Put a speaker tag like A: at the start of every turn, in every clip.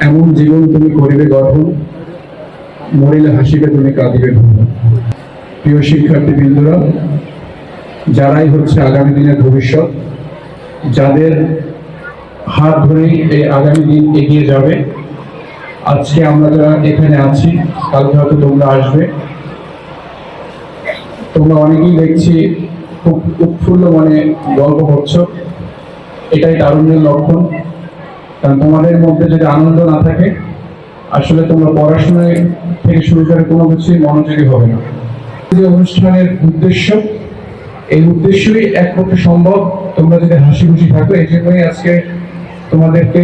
A: এমন জীবন তুমি করিবে গঠন, মরিলে হাসিবে তুমি কাঁদিবে ভুল। প্রিয় শিক্ষার্থীবৃন্দরা, যারাই হচ্ছে আগামী দিনের ভবিষ্যৎ, যাদের হাত ধরেই এই আগামী দিন এগিয়ে যাবে, আজকে আমরা যারা এখানে আছি, কালকে হয়তো তোমরা আসবে। তোমরা অনেকেই দেখছি খুব উৎফুল্ল মনে গল্প করছো, এটাই তারুণ্যের লক্ষণ। কারণ তোমাদের মধ্যে যদি আনন্দ না থাকে, আসলে তোমরা পড়াশোনায় থেকে শুরু করে কোনো কিছুই মনোযোগী হবে না। যে অনুষ্ঠানের উদ্দেশ্য, এই উদ্দেশ্যই একমাত্র সম্ভব তোমরা যদি হাসি খুশি থাকো। এই জন্যই আজকে তোমাদেরকে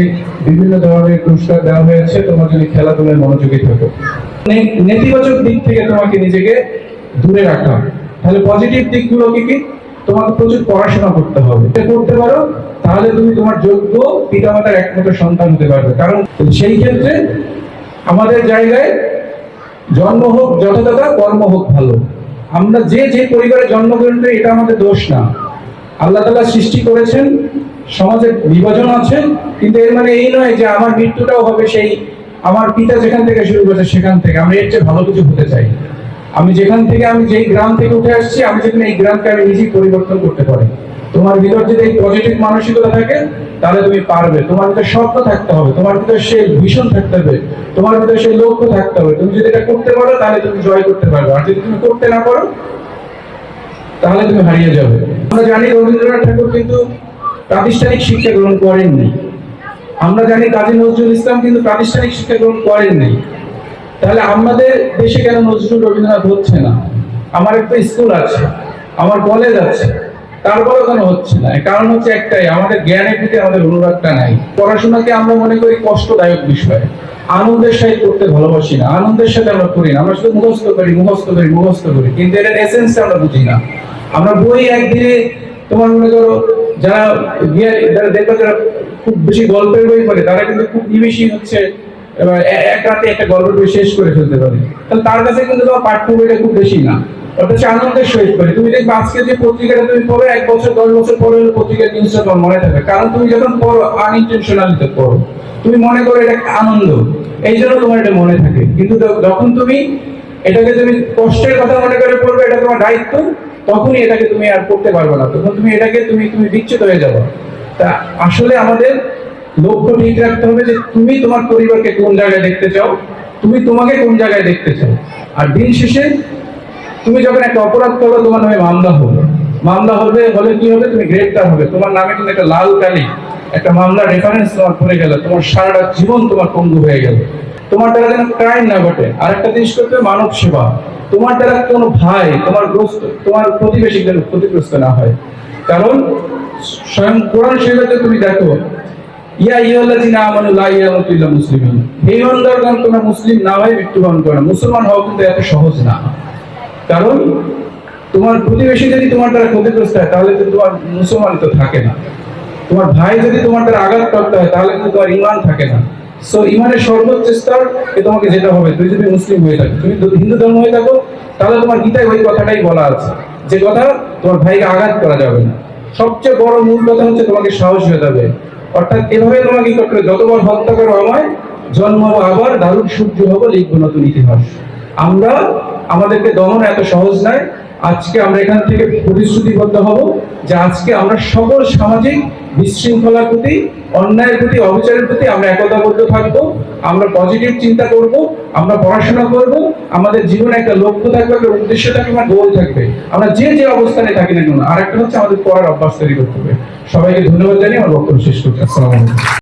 A: বিভিন্ন ধরনের পুরস্কার দেওয়া হয়েছে, তোমরা যদি খেলাধুলায় মনোযোগী থাকো। নেতিবাচক দিক থেকে তোমাকে নিজেকে দূরে রাখা। তাহলে পজিটিভ দিকগুলো কি? তোমাকে প্রচুর পড়াশোনা করতে হবে। এটা করতে পারো, তাহলে তুমি তোমার যোগ্য পিতামাতার একমাত্র সন্তান হতে পারবে। কারণ সেই ক্ষেত্রে আমাদের জায়গায় জন্ম হোক যথাযথ, কর্ম হোক ভালো। আমরা যে পরিবারে জন্মগ্রহণ করি, এটা আমাদের দোষ না। আল্লাহ তাআলা সৃষ্টি করেছেন, সমাজে বিভাজন আছে, কিন্তু এর মানে এই নয় যে আমার মৃত্যুটাও হবে সেই আমার পিতা যেখান থেকে শুরু করেছে সেখান থেকে। আমরা এর চেয়ে ভালো কিছু হতে চাই। আমি যেখান থেকে, আমি যেই গ্রাম থেকে উঠে আসছি, আমি যেখানে এই গ্রামকে আমি নিজেই পরিবর্তন করতে পারি। তোমার ভিতর যদি এই পজিটিভ মানসিকতা থাকে, তাহলে তুমি পারবে। তোমার ভিতরে স্বপ্ন থাকতে হবে, তোমার ভিতরে সেই ভিশন থাকতে হবে, তোমার ভিতরে সেই লক্ষ্য থাকতে হবে। তুমি যদি এটা করতে পারো, তাহলে তুমি জয় করতে পারবে। আর যদি তুমি করতে না পারো, তাহলে তুমি হারিয়ে যাবে। আমরা জানি রবীন্দ্রনাথ ঠাকুর কিন্তু প্রাতিষ্ঠানিক শিক্ষা গ্রহণ করেননি। আমরা জানি কাজী নজরুল ইসলাম কিন্তু প্রাতিষ্ঠানিক শিক্ষা গ্রহণ করেননি। তাহলে আমাদের দেশে কেন নজরুল রবীন্দ্রনাথ হচ্ছে না? আমার একটা স্কুল আছে, আমার কলেজ আছে, তারপরেও কেন হচ্ছে না? কারণ হচ্ছে একটাই, আমাদের জ্ঞানের প্রতি আমাদের অনুরাগটা নাই। পড়াশোনাকে আমরা মনে করি কষ্টদায়ক বিষয়, আনন্দের সাথে করতে ভালোবাসি না, আনন্দের সাথে আমরা করি না। আমরা শুধু মুখস্থ করি, কিন্তু এর এসেন্স আমরা বুঝি না। আমরা বই একদিনে, তোমার মনে করো যারা দেখবে যারা খুব বেশি গল্পের বই পড়ে, তারা কিন্তু খুব নিমেষেই হচ্ছে এক রাতে একটা গল্পের বই শেষ করে ফেলতে পারে। তাহলে তার কাছে কিন্তু তোমার পাঠ্য বইটা খুব বেশি না, ওটা হচ্ছে আনন্দের সহিত করে। তুমি দেখবে আজকে যে পত্রিকাটা তুমি পড়ো, 1 বছর 10 বছর পরে পত্রিকার নিউজটা তোমার মনে থাকবে। কারণ তুমি যখন পড়ো আনইনটেনশনালিতে পড়ো, তুমি মনে করো এটা আনন্দ, এই জন্য তোমার এটা মনে থাকে। কিন্তু যখন তুমি এটাকে তুমি কষ্টের কথা মনে করে পড়বে, এটা তোমার দায়িত্ব, তখনই এটাকে তুমি আর করতে পারবে না। তখন তুমি এটাকে তুমি বিচ্যুত হয়ে যাবে। তা আসলে আমাদের লক্ষ্য ঠিক রাখতে হবে যে তুমি তোমার পরিবারকে কোন জায়গায় দেখতে চাও, তুমি তোমাকে কোন জায়গায় দেখতে চাও। আর দিন শেষে তুমি যখন একটা অপরাধ করবে, তোমার নামে মামলা হলে কি হবে? তুমি গ্রেফতার হবে। তোমার নামে কিন্তু একটা লাল কালি, একটা মামলা রেফারেন্স তোমার পড়ে গেল, তোমার সারাটা জীবন তোমার পঙ্গু হয়ে গেল। তোমার দ্বারা যেন ক্রাইম না ঘটে। আর একটা জিনিস করতে হবে, মানব সেবা। তোমার দ্বারা কোনো ভাই, তোমার প্রতিবেশী যেন ক্ষতিগ্রস্ত না হয়। কারণ স্বয়ং কোরআন শরীফে তুমি দেখো, ইয়া আইয়ুহাল্লাযীনা আমানু লা ইয়ামুতু ইল্লা মুসলিমিন, হে ইমানদারগণ, তোমরা মুসলিম না হয়ে মৃত্যুবরণ করো না। মুসলমান হওয়া কিন্তু এত সহজ না। কারণ তোমার প্রতিবেশী যদি তোমার দ্বারা ক্ষতিগ্রস্ত হয়, তাহলে কিন্তু তোমার মুসলমান তো থাকে না। তোমার ভাই যদি তোমার দ্বারা আঘাতপ্রাপ্ত হয়, তাহলে কিন্তু তোমার ঈমান থাকে না। সো ঈমানের সর্বোচ্চ স্তর তোমাকে যেতে হবে। তুমি যদি মুসলিম হয়ে থাকো, তুমি হিন্দু ধর্ম হয়ে থাকো, তাহলে তোমার গীতায় ওই কথাটাই বলা আছে, যে কথা তোমার ভাইকে আঘাত করা যাবে না। সবচেয়ে বড় মূল কথা হচ্ছে তোমাকে সাহসী হতে হবে। অর্থাৎ এভাবে তোমাকে কি করতে হবে? যতবার হত্যা করো আমায়, জন্মাবো আবার, দারুণ সূর্য হবো, লিখবো নতুন ইতিহাস। আমাদেরকে দমন এত সহজ নয়। আজকে আমরা এখান থেকে প্রতিশ্রুতিবদ্ধ হব যে আজকে আমরা সকল সামাজিক বিশৃঙ্খলার প্রতি, অন্যায়ের প্রতি, অবিচারের প্রতি আমরা একতাবদ্ধ থাকবো। আমরা পজিটিভ চিন্তা করব, আমরা পড়াশোনা করব, আমাদের জীবনে একটা লক্ষ্য থাকবে, একটা উদ্দেশ্য থাকবে, একটা গোল থাকবে। আমরা যে অবস্থানে থাকি না কেন। আর একটা হচ্ছে আমাদের পড়ার অভ্যাস তৈরি করতে হবে। সবাইকে ধন্যবাদ জানিয়ে আমার বক্তব্য শেষ করছি। আসসালামু আলাইকুম।